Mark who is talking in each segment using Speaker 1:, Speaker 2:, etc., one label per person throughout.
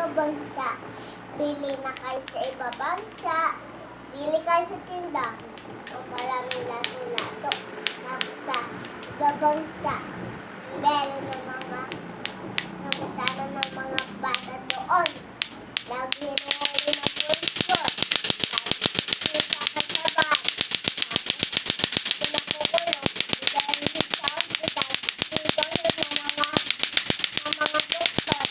Speaker 1: ibang bansa. Bili na kayo sa ibang bansa. Bili kayo sa tindahan. Ang maraming lato-lato. Sa ibang bansa. Meron ng mga samasama ng mga bata doon. Lagi hinuhuli ng pulis ko. Sa kasabay. Pinakukulong. Dahil sa hospital. Ibang ng mga doktor.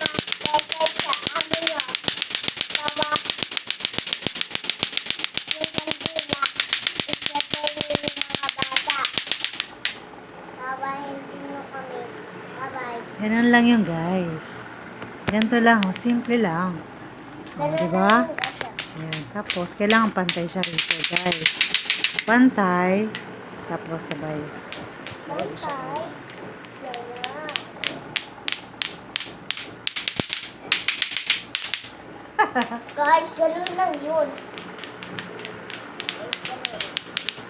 Speaker 1: Nakakay sa amin yun. Tawa. Yung kandila. Isipin yung mga bata. Tawahin din nyo kami. Bye-bye.
Speaker 2: Ganun lang yung guys. Ganito lang, oh, simple lang. Oh, di ba? Ayan. Tapos, kailangan pantay siya rito, guys. Pantay. Tapos, sabay.
Speaker 1: Bye-bye. Guys, ganun lang yun.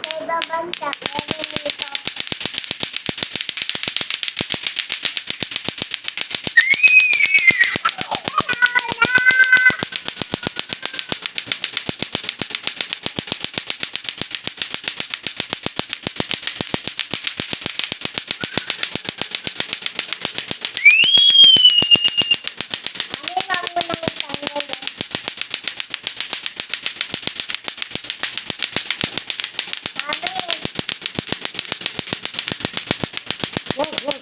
Speaker 1: Sa ibang bansa, meron nito. Ano lang mo nang tanong? Sabi,
Speaker 2: Wow, wow.